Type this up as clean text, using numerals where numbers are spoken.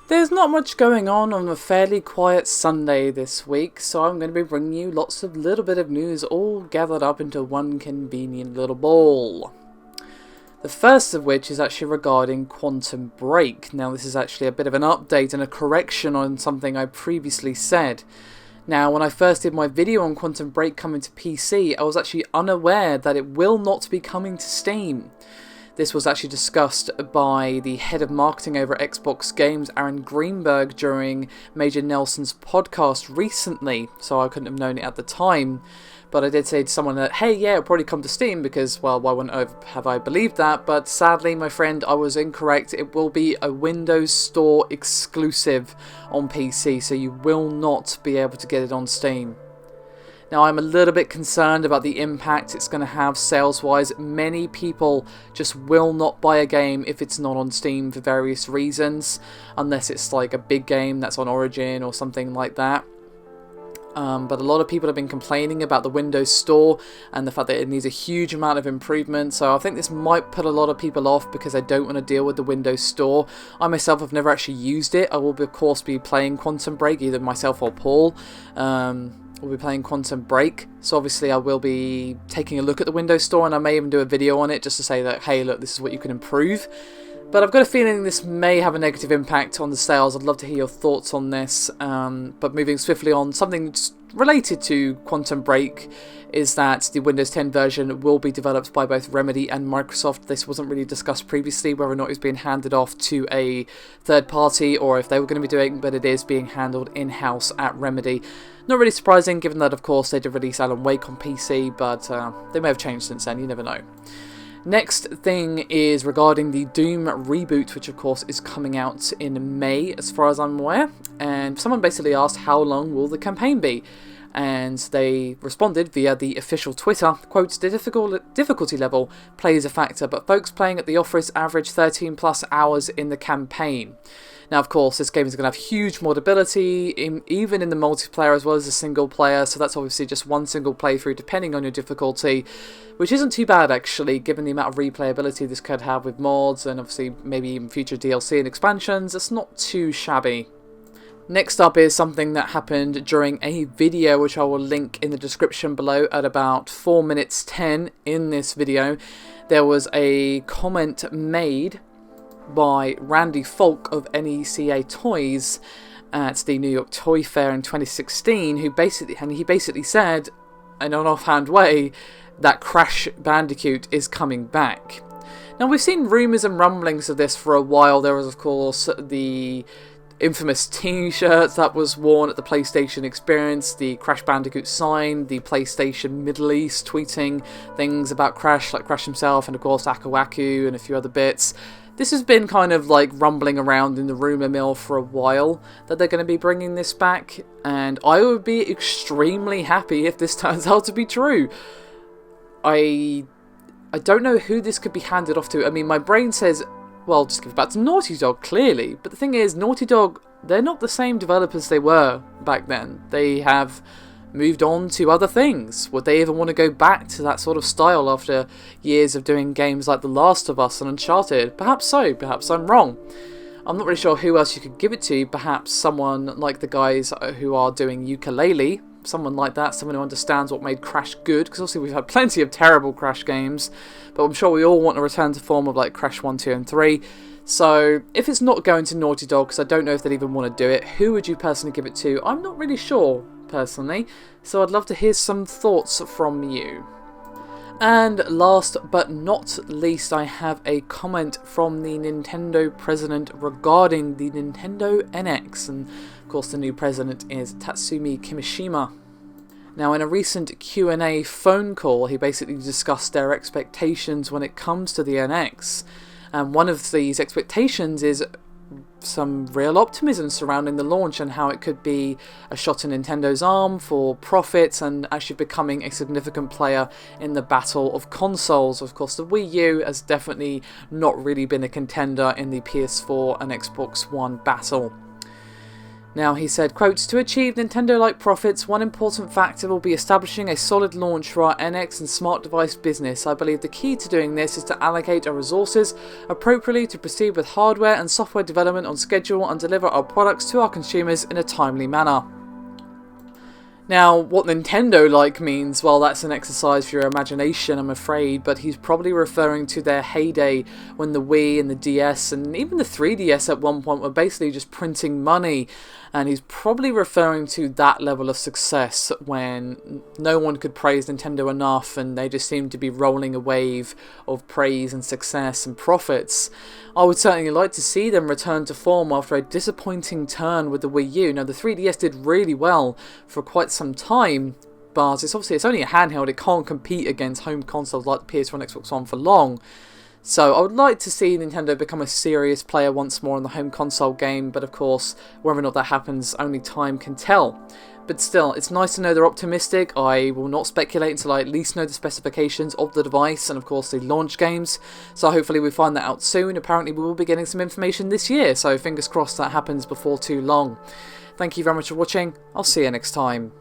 There's not much going on a fairly quiet Sunday this week, so I'm going to be bringing you lots of little bit of news all gathered up into one convenient little ball. The first of which is actually regarding Quantum Break. Now this is actually a bit of an update and a correction on something I previously said. Now when I first did my video on Quantum Break coming to PC, I was actually unaware that it will not be coming to Steam. This was actually discussed by the head of marketing over at Xbox Games, Aaron Greenberg, during Major Nelson's podcast recently, so I couldn't have known it at the time. But I did say to someone that, hey, yeah, it'll probably come to Steam because, well, why wouldn't have I believed that? But sadly, my friend, I was incorrect. It will be a Windows Store exclusive on PC, so you will not be able to get it on Steam. Now, I'm a little bit concerned about the impact it's going to have sales-wise. Many people just will not buy a game if it's not on Steam for various reasons, unless it's like a big game that's on Origin or something like that. But a lot of people have been complaining about the Windows Store and the fact that it needs a huge amount of improvement, so I think this might put a lot of people off because they don't want to deal with the Windows Store. I myself have never actually used it. I will of course be playing Quantum Break, either myself or Paul. We'll be playing Quantum Break, so obviously I will be taking a look at the Windows Store, and I may even do a video on it just to say that, hey look, this is what you can improve. But I've got a feeling this may have a negative impact on the sales. I'd love to hear your thoughts on this. But moving swiftly on, something related to Quantum Break is that the Windows 10 version will be developed by both Remedy and Microsoft. This wasn't really discussed previously, whether or not it's being handed off to a third party or if they were going to be doing it, but it is being handled in-house at Remedy. Not really surprising, given that, of course, they did release Alan Wake on PC, but they may have changed since then, you never know. Next thing is regarding the Doom Reboot, which of course is coming out in May as far as I'm aware, and someone basically asked how long will the campaign be, and they responded via the official Twitter, quote, the difficulty level plays a factor, but folks playing at the office average 13 plus hours in the campaign. Now, of course, this game is going to have huge modability, even in the multiplayer as well as the single player, so that's obviously just one single playthrough depending on your difficulty, which isn't too bad actually, given the amount of replayability this could have with mods and obviously maybe even future DLC and expansions. It's not too shabby. Next up is something that happened during a video, which I will link in the description below at about 4 minutes 10 in this video. There was a comment made by Randy Falk of NECA Toys at the New York Toy Fair in 2016, he basically said, in an offhand way, that Crash Bandicoot is coming back. Now, we've seen rumours and rumblings of this for a while. There was, of course, the infamous t-shirts that was worn at the PlayStation Experience, the Crash Bandicoot sign, the PlayStation Middle East tweeting things about Crash, like Crash himself, and of course Aku Aku and a few other bits. This has been kind of like rumbling around in the rumour mill for a while that they're going to be bringing this back, and I would be extremely happy if this turns out to be true. I don't know who this could be handed off to. I mean, my brain says, well, just give it back to Naughty Dog, clearly. But the thing is, Naughty Dog, they're not the same developers they were back then. They have moved on to other things. Would they even want to go back to that sort of style after years of doing games like The Last of Us and Uncharted? Perhaps so, perhaps I'm wrong. I'm not really sure who else you could give it to. Perhaps someone like the guys who are doing Yooka-Laylee. Someone like that, someone who understands what made Crash good, because obviously we've had plenty of terrible Crash games, but I'm sure we all want a return to form of like Crash 1, 2 and 3. So if it's not going to Naughty Dog, because I don't know if they'd even want to do it, who would you personally give it to? I'm not really sure, personally, so I'd love to hear some thoughts from you. And last but not least, I have a comment from the Nintendo president regarding the Nintendo NX, and of course the new president is Tatsumi Kimishima. Now, in a recent Q&A phone call, he basically discussed their expectations when it comes to the NX, and one of these expectations is some real optimism surrounding the launch and how it could be a shot in Nintendo's arm for profits and actually becoming a significant player in the battle of consoles. Of course, the Wii U has definitely not really been a contender in the PS4 and Xbox One battle. Now, he said, quote, "To achieve Nintendo-like profits, one important factor will be establishing a solid launch for our NX and smart device business. I believe the key to doing this is to allocate our resources appropriately to proceed with hardware and software development on schedule and deliver our products to our consumers in a timely manner." Now, what Nintendo-like means, well, that's an exercise for your imagination, I'm afraid, but he's probably referring to their heyday when the Wii and the DS and even the 3DS at one point were basically just printing money, and he's probably referring to that level of success when no one could praise Nintendo enough and they just seemed to be rolling a wave of praise and success and profits. I would certainly like to see them return to form after a disappointing turn with the Wii U. Now, the 3DS did really well for quite some time, but it's only a handheld. It can't compete against home consoles like the PS1 and Xbox One for long. So I would like to see Nintendo become a serious player once more in the home console game, but of course, whether or not that happens, only time can tell. But still, it's nice to know they're optimistic. I will not speculate until I at least know the specifications of the device and of course the launch games. So hopefully we find that out soon. Apparently we will be getting some information this year, so fingers crossed that happens before too long. Thank you very much for watching. I'll see you next time.